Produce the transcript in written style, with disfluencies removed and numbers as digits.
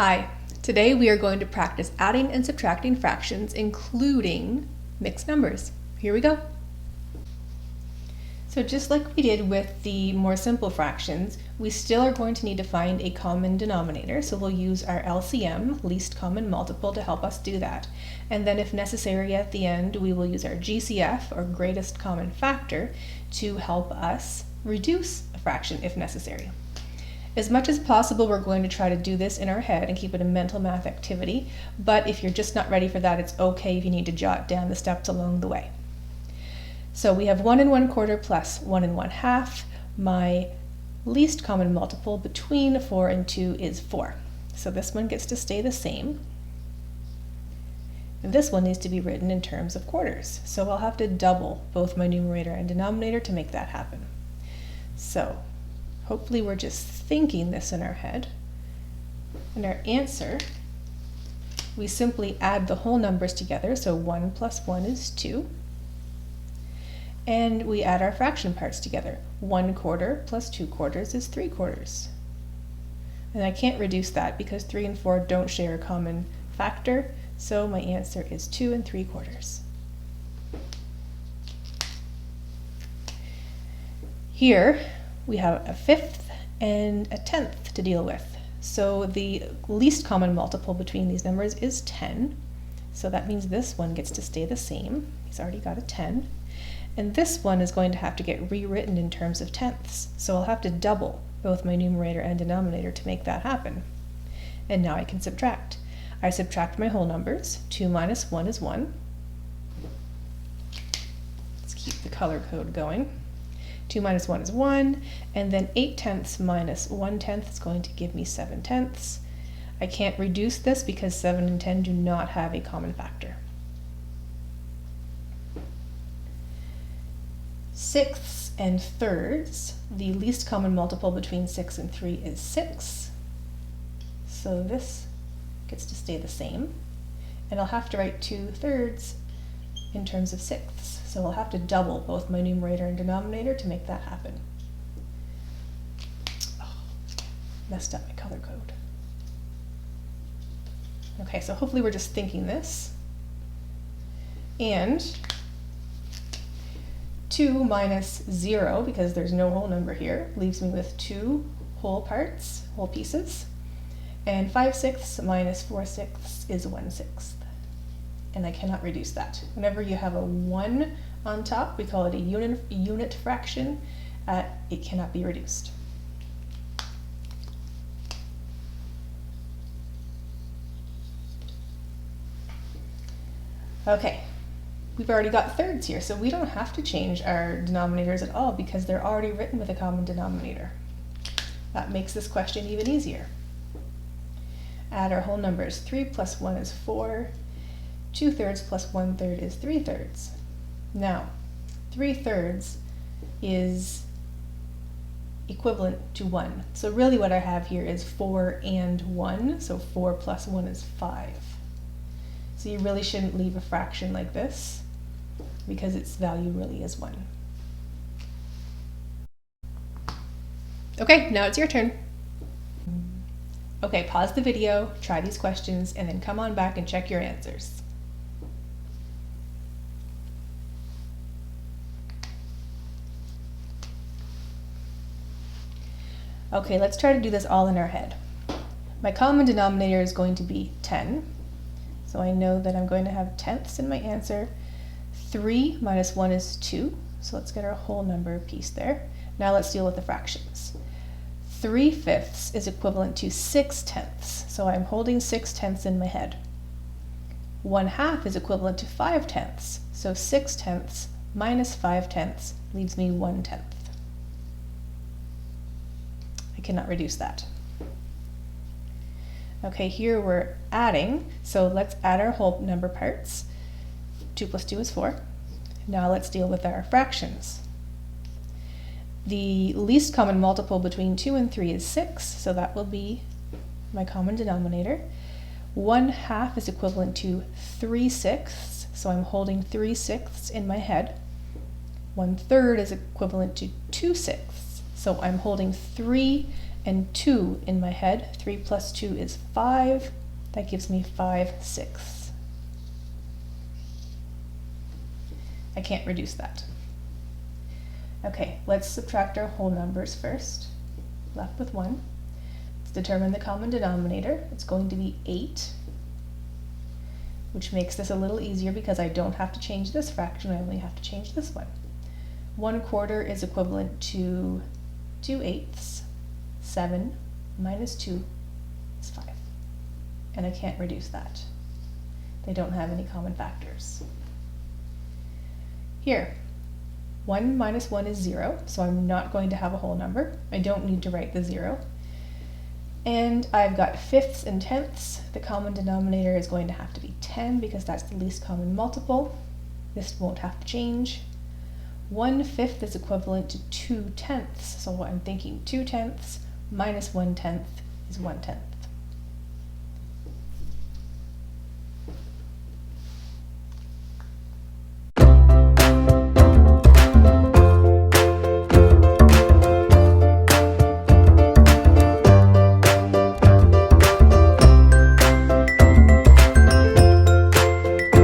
Hi, today we are going to practice adding and subtracting fractions, including mixed numbers. Here we go. So just like we did with the more simple fractions, we still are going to need to find a common denominator, so we'll use our LCM, least common multiple, to help us do that. And then if necessary at the end, we will use our GCF, or greatest common factor, to help us reduce a fraction if necessary. As much as possible, we're going to try to do this in our head and keep it a mental math activity, but if you're just not ready for that, it's okay if you need to jot down the steps along the way. So we have 1 1/4 plus 1 1/2. My least common multiple between 4 and 2 is 4. So this one gets to stay the same. And this one needs to be written in terms of quarters. So I'll have to double both my numerator and denominator to make that happen. So hopefully we're just thinking this in our head. And our answer, we simply add the whole numbers together. So 1 plus 1 is 2. And we add our fraction parts together. 1/4 plus 2/4 is 3/4. And I can't reduce that because 3 and 4 don't share a common factor. So my answer is 2 3/4. Here we have a fifth and a tenth to deal with. So the least common multiple between these numbers is 10. So that means this one gets to stay the same. He's already got a 10. And this one is going to have to get rewritten in terms of tenths. So I'll have to double both my numerator and denominator to make that happen. And now I can subtract. I subtract my whole numbers. 2 minus 1 is 1. Let's keep the color code going. 2 minus 1 is 1, and then 8 tenths minus 1 tenth is going to give me 7 tenths. I can't reduce this because 7 and 10 do not have a common factor. Sixths and thirds, the least common multiple between 6 and 3 is 6. So this gets to stay the same. And I'll have to write 2/3 in terms of sixths. So I'll have to double both my numerator and denominator to make that happen. Oh, messed up my color code. Okay, so hopefully we're just thinking this. And 2 minus 0, because there's no whole number here, leaves me with 2 whole parts, whole pieces. And 5/6 minus 4/6 is 1/6. And I cannot reduce that. Whenever you have a 1 on top, we call it a unit fraction. It cannot be reduced. Okay. We've already got thirds here, so we don't have to change our denominators at all because they're already written with a common denominator. That makes this question even easier. Add our whole numbers. 3 plus 1 is 4. 2/3 plus 1/3 is 3/3. Now, 3/3 is equivalent to 1. So really what I have here is 4 and 1, so 4 plus 1 is 5. So you really shouldn't leave a fraction like this, because its value really is 1. Okay, now it's your turn. Okay, pause the video, try these questions, and then come on back and check your answers. Okay, let's try to do this all in our head. My common denominator is going to be 10. So I know that I'm going to have tenths in my answer. 3 minus 1 is 2, so let's get our whole number piece there. Now let's deal with the fractions. 3/5 is equivalent to 6 tenths, so I'm holding 6 tenths in my head. 1/2 is equivalent to 5 tenths, so 6 tenths minus 5 tenths leaves me 1 tenth. I cannot reduce that. Okay, here we're adding, so let's add our whole number parts. 2 plus 2 is 4. Now let's deal with our fractions. The least common multiple between 2 and 3 is 6, so that will be my common denominator. 1/2 is equivalent to 3/6, so I'm holding 3/6 in my head. 1/3 is equivalent to 2/6, so I'm holding 3 and 2 in my head. 3 plus 2 is 5. That gives me 5/6. I can't reduce that. Okay, let's subtract our whole numbers first. Left with 1. Let's determine the common denominator. It's going to be 8, which makes this a little easier because I don't have to change this fraction, I only have to change this one. 1/4 is equivalent to 2/8. 7 minus 2 is 5. And I can't reduce that. They don't have any common factors. Here, 1 minus 1 is 0, so I'm not going to have a whole number. I don't need to write the 0. And I've got fifths and tenths. The common denominator is going to have to be 10 because that's the least common multiple. This won't have to change. 1/5 is equivalent to 2/10. So what I'm thinking, 2/10 minus 1/10 is 1/10.